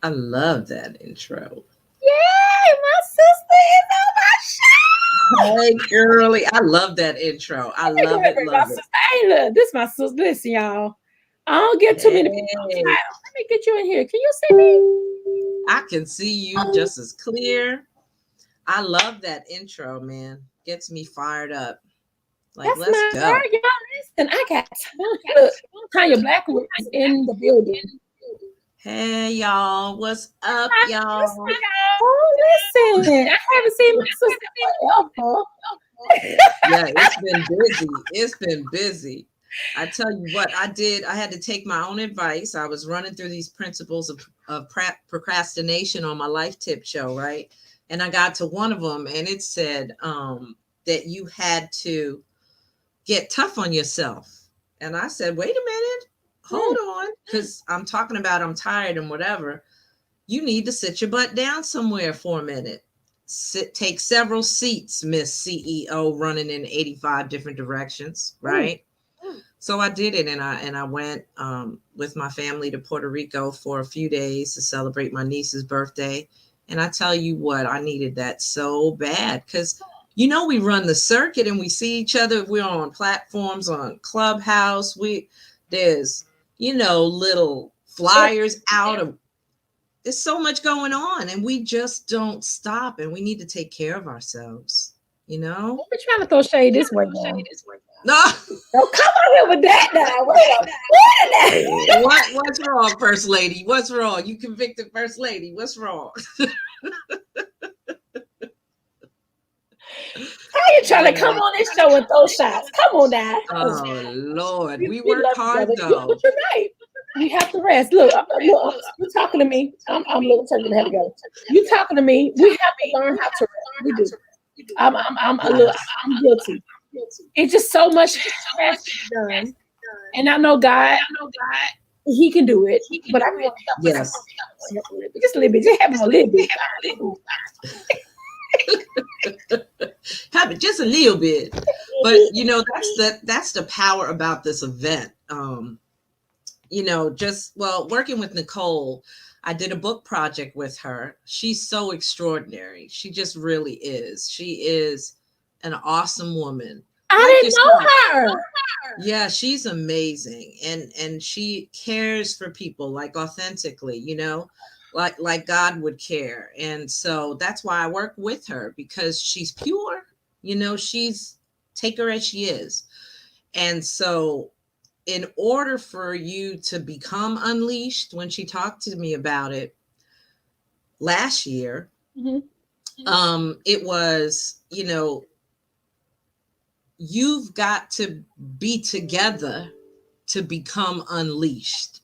I love that intro. Yay, my sister is on my show. Hey, girly. I love that intro. I love it. Love it. Hey, look, this my sister. Listen, y'all. I don't get too many people. Let me get you in here. Can you see me? I can see you just as clear. I love that intro, man. Gets me fired up. Like, that's let's go. Girl, y'all. Listen, I got Tonia Blackwood in the building. Hey, y'all. What's up, y'all? Oh, listen. I haven't seen my sister forever. Yeah, it's been busy. It's been busy. I tell you what, I had to take my own advice. I was running through these principles of procrastination on my Life Tip show, right? And I got to one of them, and it said that you had to get tough on yourself. And I said, wait a minute, hold on, because I'm talking about I'm tired and whatever. You need to sit your butt down somewhere for a minute. Take several seats, Miss CEO, running in 85 different directions, right? So I did it, and I went with my family to Puerto Rico for a few days to celebrate my niece's birthday. And I tell you what, I needed that so bad because, you know, we run the circuit and we see each other. We're on platforms, on Clubhouse. There's, you know, little flyers out of. There's so much going on, and we just don't stop. And we need to take care of ourselves. You know, we're trying to throw shade this way. No, don't come on here with that now. What's wrong, First Lady? What's wrong? You convicted First Lady. What's wrong? How you trying to come on this show and throw shots? Come on now. Oh Lord, we work hard though. You're right. You have to rest. Look, you're talking to me. I'm looking to the head go. You talking to me? We have to learn how to rest. We do. I'm guilty. It's just so much has to be done. And I know God, He can do it. But I really yes. Just a little bit. Just have a little bit. Have it just a little bit. But you know, that's the power about this event. You know, working with Nicole, I did a book project with her. She's so extraordinary. She just really is. She is an awesome woman. I didn't know her. Yeah, she's amazing. And she cares for people like authentically, you know, like God would care. And so that's why I work with her, because she's pure, you know, take her as she is. And so in order for you to become unleashed, when she talked to me about it last year, it was, you know, you've got to be together to become unleashed.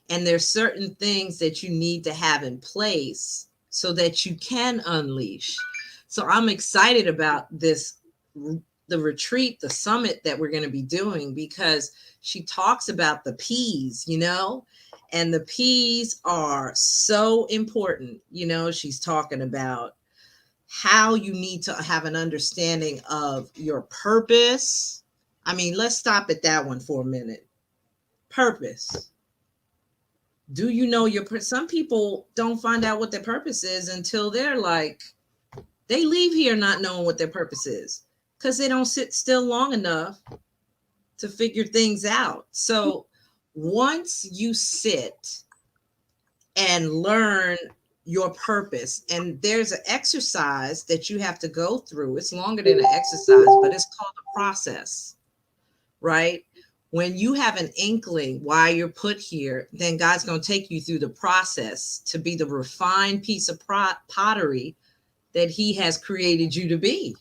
And there's certain things that you need to have in place so that you can unleash. So I'm excited about this, the retreat, the summit that we're going to be doing, because she talks about the P's, you know, and the P's are so important. You know, she's talking about how you need to have an understanding of your purpose. I mean, let's stop at that one for a minute. Purpose. Do you know some people don't find out what their purpose is until they're like, they leave here not knowing what their purpose is because they don't sit still long enough to figure things out. So once you sit and learn your purpose, and there's an exercise that you have to go through. It's longer than an exercise, but it's called a process, right? When you have an inkling why you're put here, then God's going to take you through the process to be the refined piece of pottery that He has created you to be.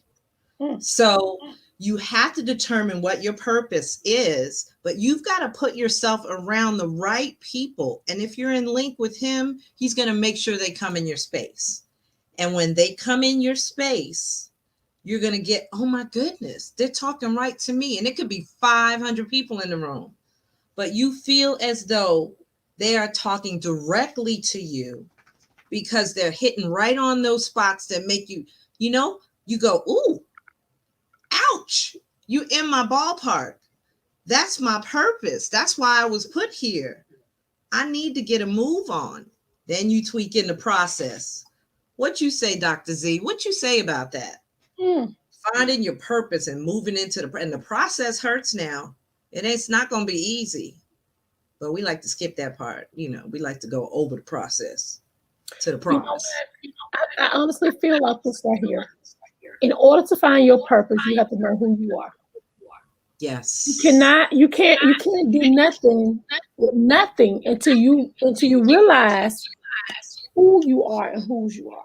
Mm. So you have to determine what your purpose is, but you've got to put yourself around the right people. And if you're in link with him, he's going to make sure they come in your space. And when they come in your space, you're going to get, oh my goodness, they're talking right to me. And it could be 500 people in the room, but you feel as though they are talking directly to you because they're hitting right on those spots that make you, you go, ooh, ouch, you in my ballpark. That's my purpose. That's why I was put here. I need to get a move on. Then you tweak in the process. What you say, Dr. Z? What you say about that? Mm. Finding your purpose and moving into and the process hurts now. It's not going to be easy, but we like to skip that part. We like to go over the process to the You know promise. what? I honestly feel like this right here. In order to find your purpose, you have to know who you are. Yes. You can't do nothing with nothing until you realize who you are and whose you are.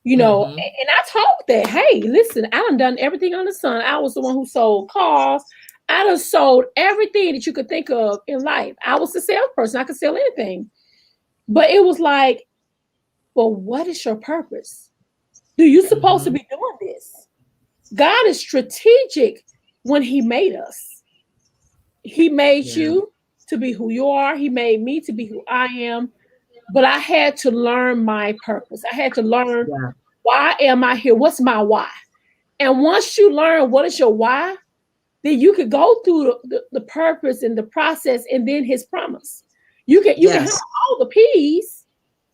Mm-hmm. And I told that, hey, listen, I done everything on the sun. I was the one who sold cars. I done sold everything that you could think of in life. I was the salesperson. I could sell anything. But it was like, well, what is your purpose? Do you supposed to Mm-hmm. be doing this? God is strategic when he made us. He made Yeah. you to be who you are. He made me to be who I am. But I had to learn my purpose. I had to learn, Yeah. why am I here? What's my why? And once you learn what is your why, then you could go through the purpose and the process and then his promise. You can have Yes. all the P's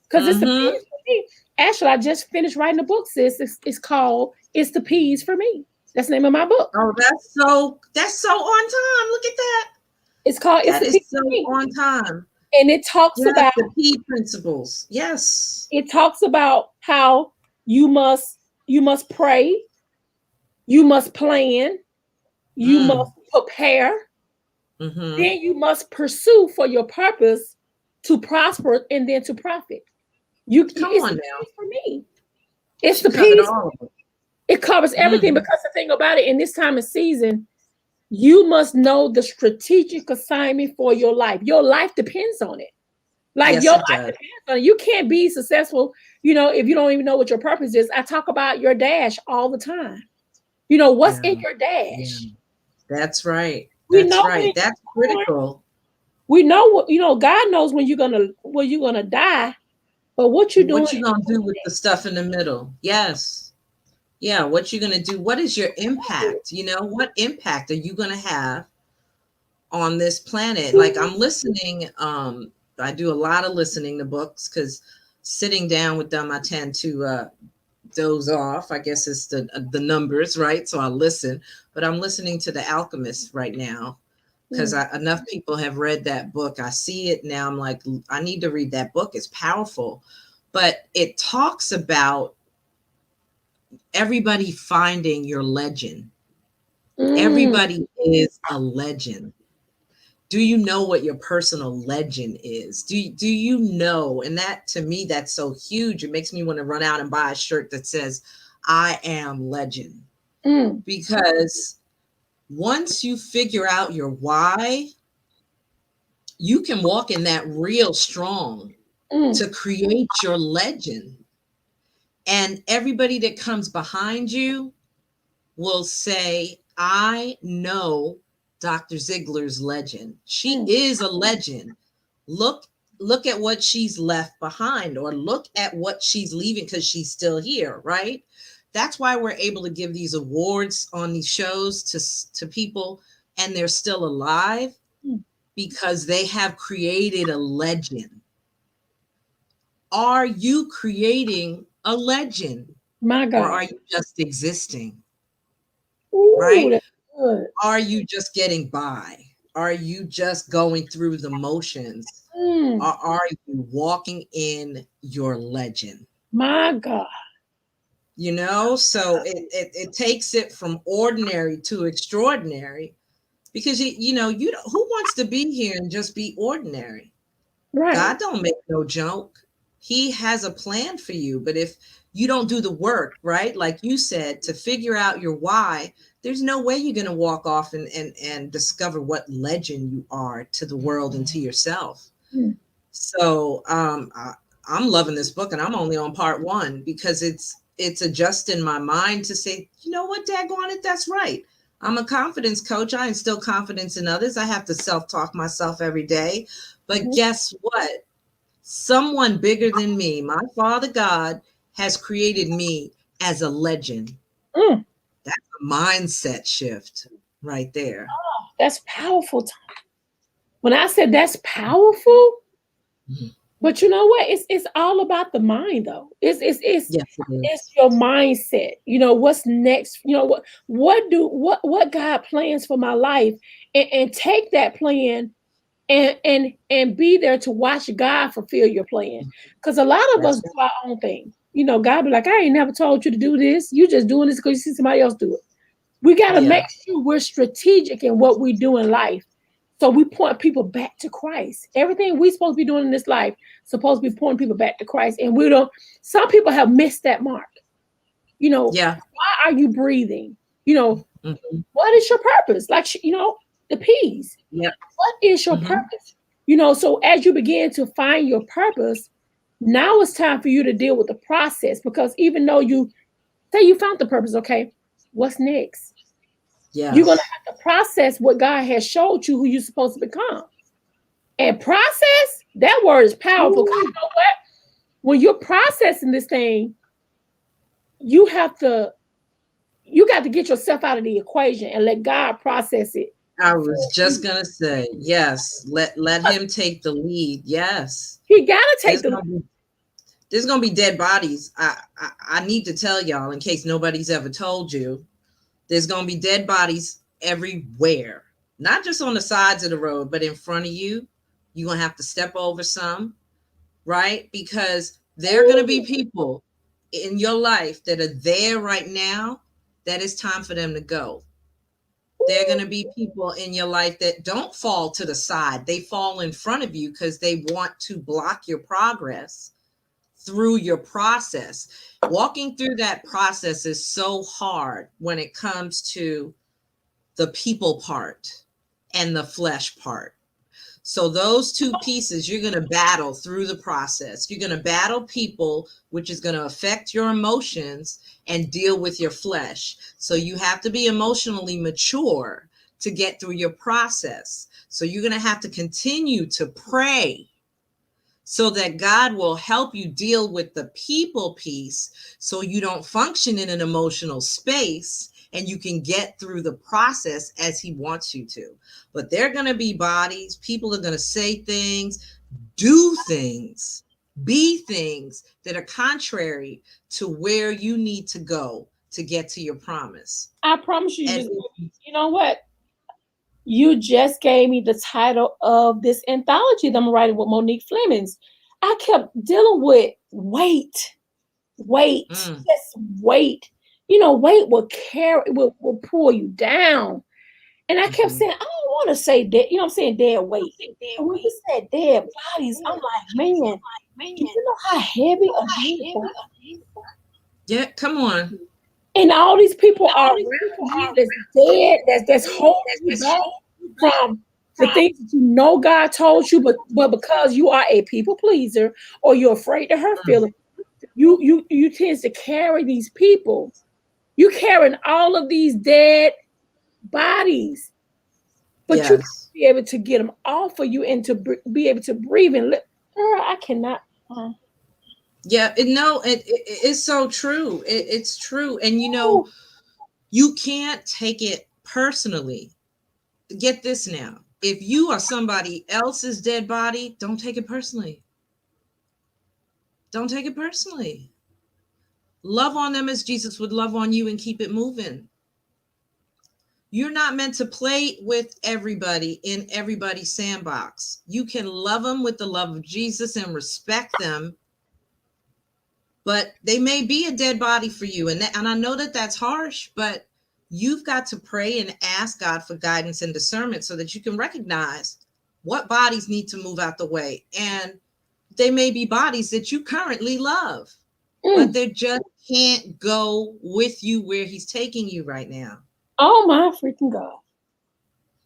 because it's the Mm-hmm. P's for me. Actually, I just finished writing a book, sis. It's called It's the P's for Me. That's the name of my book. Oh, that's so on time. Look at that. It's called It's That the is P's so for Me. on time. And it talks Yes, about the P principles. Yes. how you must pray, you must plan, you must Mm. prepare, Mm-hmm. then you must pursue for your purpose to prosper and then to profit. Come It's on the now. P's for me. It's She the covered P's. all of it. It covers everything Mm-hmm. because the thing about it, in this time of season, you must know the strategic assignment for your life. Your life depends on it. Like Yes, your it life does. depends on it. You can't be successful, if you don't even know what your purpose is. I talk about your dash all the time. What's Yeah. in your Yeah. dash? That's right. We That's know when right. That's you're born. critical. We know God knows when you're gonna die, but what you're doing What you gonna do with the stuff in the middle? Yes. Yeah. What you gonna do? What is your impact? What impact are you gonna have on this planet? Like I'm listening. I do a lot of listening to books because sitting down with them, I tend to doze off. I guess it's the numbers, right? So I listen, but I'm listening to The Alchemist right now because Mm, enough people have read that book. I see it now. I'm like, I need to read that book. It's powerful, but it talks about everybody finding your legend. mm, Everybody is a legend. Do you know what your personal legend is? Do you know? And that, to me, that's so huge. It makes me want to run out and buy a shirt that says I am legend. mm, Because once you figure out your why, you can walk in that real strong mm, to create your legend. And everybody that comes behind you will say, I know Dr. Ziegler's legend. She mm. is a legend. Look at what she's left behind, or look at what she's leaving because she's still here, right? That's why we're able to give these awards on these shows to people, and they're still alive Mm. because they have created a legend. Are you creating a legend, My or God. are you just existing? Ooh, Right? that's good. Are you just getting by? Are you just going through the motions? Or Mm, are you walking in your legend? my God. So it takes it from ordinary to extraordinary, because you don't, who wants to be here and just be ordinary? Right. God don't make no joke. He has a plan for you. But if you don't do the work, right? Like you said, to figure out your why, there's no way you're going to walk off and discover what legend you are to the world and to yourself. So I'm loving this book, and I'm only on part 1 because it's adjusting my mind to say, you know what, daggone it, that's right. I'm a confidence coach. I instill confidence in others. I have to self-talk myself every day. But guess what? Someone bigger than me, my Father God, has created me as a legend. Mm. That's a mindset shift right there. Oh, that's powerful. When I said that's powerful, but you know what? It's all about the mind, though. Yes, it It's is. your mindset. You know what's next. You know what God plans for my life, and take that plan and be there to watch God fulfill your plan. Because a lot of us That's do our own thing. You know, God be like, I ain't never told you to do this. You just doing this because you see somebody else do it. We got to make yeah. sure we're strategic in what we do in life. So we point people back to Christ. Everything we supposed to be doing in this life supposed to be pointing people back to Christ. And we don't, some people have missed that mark. You know, Yeah. why are you breathing? You know, Mm-hmm. what is your purpose? Like, you know, the peas. Yeah. What is your Mm-hmm. purpose? You know, so as you begin to find your purpose, now it's time for you to deal with the process, because even though you say you found the purpose, okay, what's next? You're going to Yes. have to process what God has showed you who you're supposed to become. And process, that word is powerful. Because you Ooh. know what? When you're processing this thing, you have to, you got to get yourself out of the equation and let God process it. I was just gonna say, yes, let him take the lead. Yes. He got to take There's the, gonna be there's gonna be dead bodies. I need to tell y'all in case nobody's ever told you. There's gonna be dead bodies everywhere, not just on the sides of the road, but in front of you. You're gonna have to step over some, right? Because there are gonna be people in your life that are there right now that it's time for them to go. There are going to be people in your life that don't fall to the side. They fall in front of you because they want to block your progress through your process. Walking through that process is so hard when it comes to the people part and the flesh part. So those two pieces, you're going to battle through the process. You're going to battle people, which is going to affect your emotions and deal with your flesh. So you have to be emotionally mature to get through your process. So you're going to have to continue to pray so that God will help you deal with the people piece so you don't function in an emotional space and you can get through the process as he wants you to. But they're going to be bodies. People are going to say things, do things, be things that are contrary to where you need to go to get to your promise. I promise you, And you know what? You just gave me the title of this anthology that I'm writing with Monique Flemings. I kept dealing with weight, mm, just weight. You know, weight will will pull you down. And I kept mhm. saying, I don't want to say dead, you know what I'm saying, dead weight. And when he said dead bodies, I'm like, man, do you know how heavy a dead body? Yeah, come on. And all these people are around you that's dead, that's holding you back from the things that you know God told you, but because you are a people pleaser or you're afraid to hurt Mm, feelings, you tend to carry these people. You carrying all of these dead bodies, but you got to yes. be able to get them off of you and to be able to breathe and live. Girl, I cannot. Yeah, no, it's so true. It's true. And Oh, you can't take it personally. Get this now. If you are somebody else's dead body, don't take it personally. Don't take it personally. Love on them as Jesus would love on you and keep it moving. You're not meant to play with everybody in everybody's sandbox. You can love them with the love of Jesus and respect them, but they may be a dead body for you. And I know that that's harsh, but you've got to pray and ask God for guidance and discernment so that you can recognize what bodies need to move out the way. And they may be bodies that you currently love. but they just can't go with you where he's taking you right now. Oh my freaking God.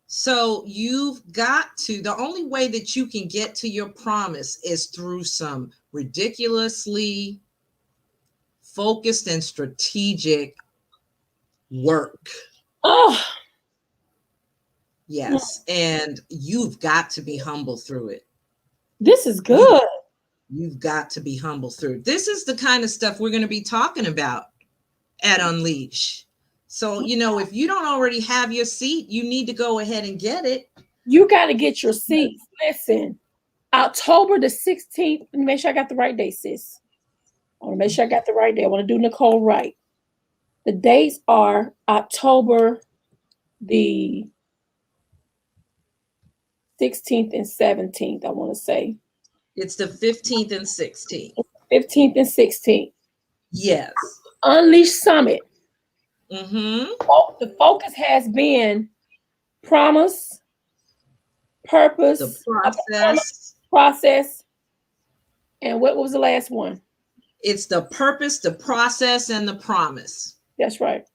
So you've got to, the only way that you can get to your promise is through some ridiculously focused and strategic work. Oh. Yes. And you've got to be humble through it. This is good. You've got to be humble through. This is the kind of stuff we're going to be talking about at Unleash. So, if you don't already have your seat, you need to go ahead and get it. You got to get your seats. Listen, October the 16th. Let me make sure I got the right date, sis. I want to make sure I got the right date. I want to do Nicole right. The dates are October the 16th and 17th, I want to say. It's the 15th and 16th. 15th and 16th. Yes. Unleash Summit. Mm-hmm. The focus has been promise, purpose, the process, and what was the last one? It's the purpose, the process, and the promise. That's right.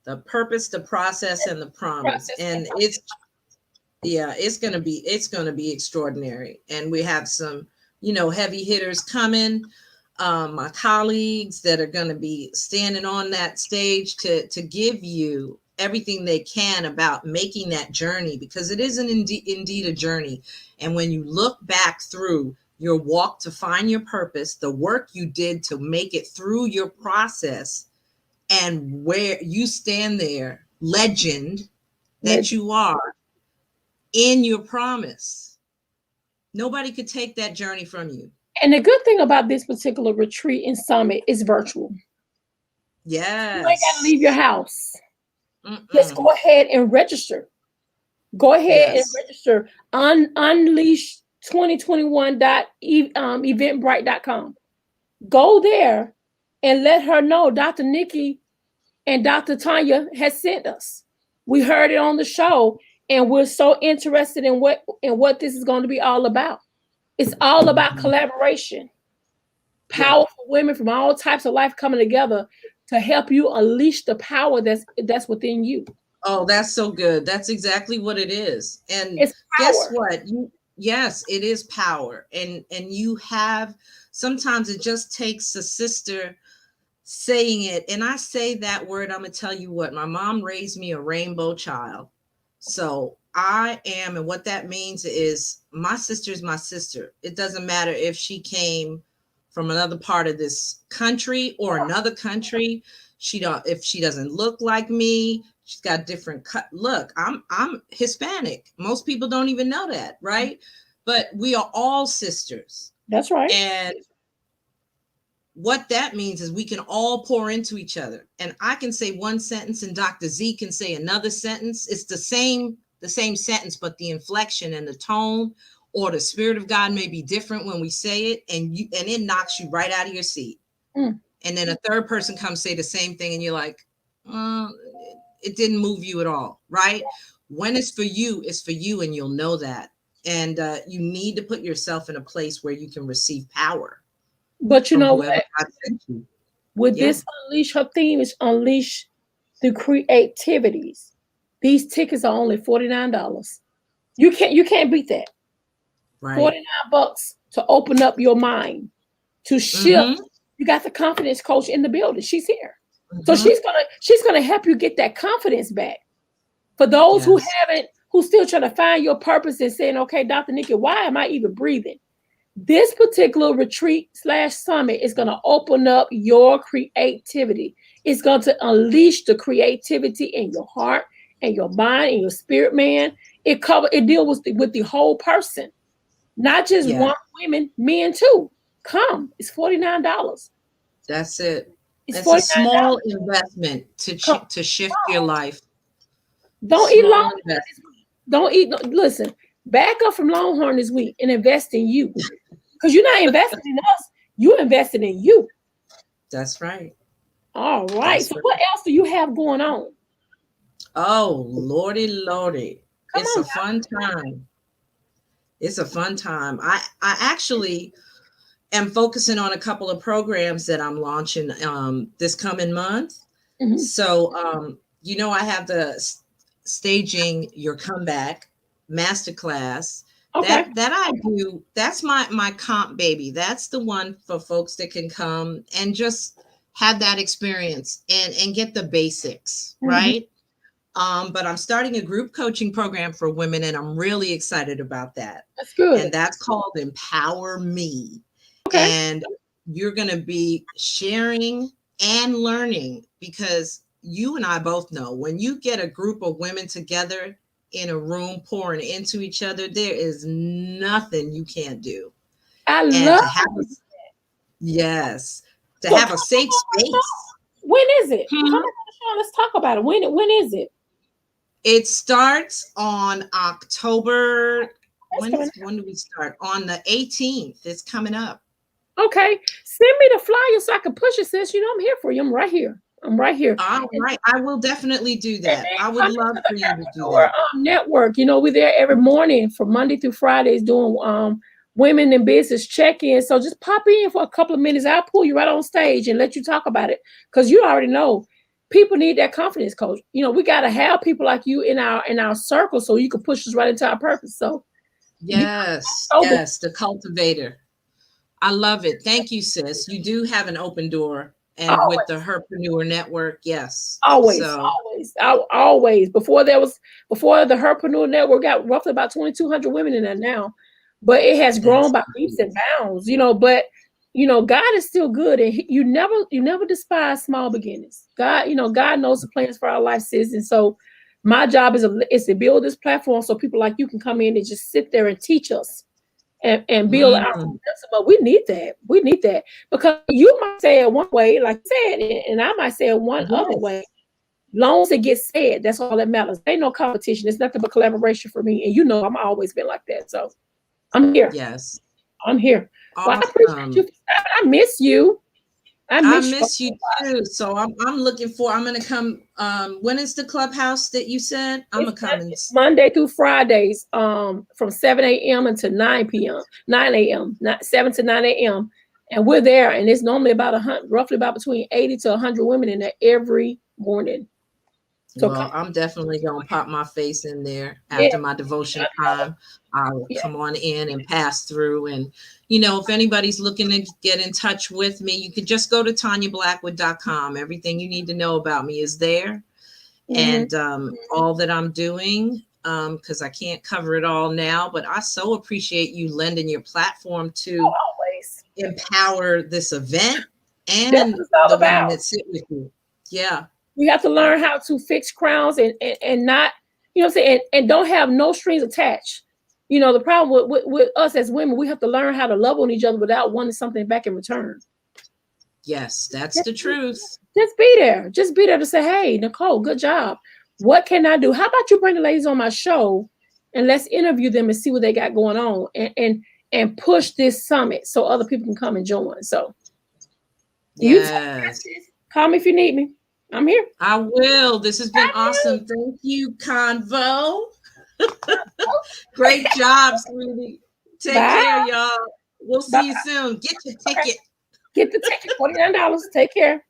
The purpose, the process, and the promise. And it's going to be extraordinary. And we have some, heavy hitters coming. My colleagues that are going to be standing on that stage to give you everything they can about making that journey, because it is indeed a journey. And when you look back through your walk to find your purpose, the work you did to make it through your process, and where you stand there, legend that you are in your promise, nobody could take that journey from you. And the good thing about this particular retreat and summit is virtual. Yes. You ain't got to leave your house. Just go ahead and register. Go ahead and register on unleash2021.eventbrite.com. Go there and let her know Dr. Nikki and Dr. Tonia has sent us. We heard it on the show, and we're so interested in what this is going to be all about. It's all about collaboration. Powerful women from all types of life coming together to help you unleash the power that's within you. Oh, that's so good. That's exactly what it is. And guess what? Yes, it is power. And you have, sometimes it just takes a sister saying it. And I say that word, I'm going to tell you what, my mom raised me a rainbow child. So I am, and what that means is my sister is my sister. It doesn't matter if she came from another part of this country or another country. If she doesn't look like me, she's got different look. I'm Hispanic. Most people don't even know that, right? But we are all sisters. That's right. And what that means is we can all pour into each other. And I can say one sentence and Dr. Z can say another sentence. It's the same sentence, but the inflection and the tone or the spirit of God may be different when we say it, and it knocks you right out of your seat. And then a third person comes say the same thing and you're like, it didn't move you at all, right? When it's for you, it's for you, and you'll know that. And you need to put yourself in a place where you can receive power. But you know what? With Yeah. this Unleash, her theme is Unleash the Creativities. These tickets are only $49. You can't beat that. Right. $49 to open up your mind, to shift. You got the confidence coach in the building. She's here. So she's gonna help you get that confidence back. For those who still trying to find your purpose and saying, okay, Dr. Nikki, why am I even breathing? This particular retreat/summit is going to open up your creativity. It's going to unleash the creativity in your heart and your mind and your spirit, man. It deals with the whole person, not just one women, men too. Come, it's $49. That's it. It's a small investment to shift your life. Don't eat Longhorn. Don't eat. Listen, back up from Longhorn this week and invest in you, because you're not investing in us. You're investing in you. That's right. All right. So what else do you have going on? Oh, Lordy. It's a fun time. It's a fun time. I actually, am focusing on a couple of programs that I'm launching this coming month. Mhm. So, I have the Staging Your Comeback masterclass Okay. that I do. That's my comp baby. That's the one for folks that can come and just have that experience and get the basics, Mhm. right? But I'm starting a group coaching program for women, and I'm really excited about that. That's good. And that's called Empower Me. Okay. And you're going to be sharing and learning, because you and I both know when you get a group of women together in a room pouring into each other, there is nothing you can't do. I And love. to have a, yes, to So have a come safe on my space. show. When is it? Come Hmm. on the show. Let's talk about it. When is it? It starts on October. That's coming. When do we start? On the 18th. It's coming up. Okay. Send me the flyer so I can push it, sis. You know I'm here for you. I'm right here. I'm right here. All right. I will definitely do And that. then I would come love into the for you to do Entrepreneur that. Network. We're there every morning from Monday through Fridays doing women in business check-in. So just pop in for a couple of minutes. I'll pull you right on stage and let you talk about it. Because you already know people need that confidence coach. We gotta have people like you in our circle so you can push us right into our purpose. So you Yes. open Yes. The cultivator. I love it. Thank you, sis. You do have an open door. And with the always. Herpreneur Network, yes. Always, So, always, always. Before the Herpreneur Network got roughly about 2,200 women in there now, but it has grown that's by leaps and bounds. But God is still good, and you never despise small beginnings. God knows the plans for our life, sis, and so my job is to build this platform so people like you can come in and just sit there and teach us and build our mm, but we need that. We need that because you might say it one way, like you said, and I might say it one other yes. way. Long as it gets said, that's all that matters. Ain't no competition. It's nothing but collaboration for me. And I'm always been like that. So I'm here. Yes. I'm here. Well, I appreciate you Awesome. for stopping. I miss you. I I miss you. miss you too. So I'm looking for, I'm gonna come. When is the clubhouse that you said? I'm gonna come and It's Monday through Fridays, from 7 a.m. until 9 p.m. 9 a.m. 7 to 9 a.m. And we're there, and it's normally roughly about between 80 to 100 women in there every morning. So come, well, I'm definitely gonna pop my face in there yeah, after my devotion time. I'll yeah. come on in and pass through. And if anybody's looking to get in touch with me, you could just go to ToniaBlackwood.com. Everything you need to know about me is there. Mm-hmm. And all that I'm doing, because I can't cover it all now, but I so appreciate you lending your platform to Always. empower this event That's what and it's all the women about. that sit with you. Yeah. We have to learn how to fix crowns and not, what I'm saying, and don't have no strings attached. The problem with us as women, we have to learn how to love on each other without wanting something back in return. Yes, that's Just, the truth. just be there. Just be there to say, hey, Nicole, good job. What can I do? How about you bring the ladies on my show and let's interview them and see what they got going on and push this summit so other people can come and join. So you take care, Yes, sis. Call me if you need me. I'm here. I will. This has been awesome. Thank you, Convo. Great job, sweetie. Take Bye. care, y'all. We'll Bye. see you soon. Get your Okay. ticket. Get the ticket, $49. Take care.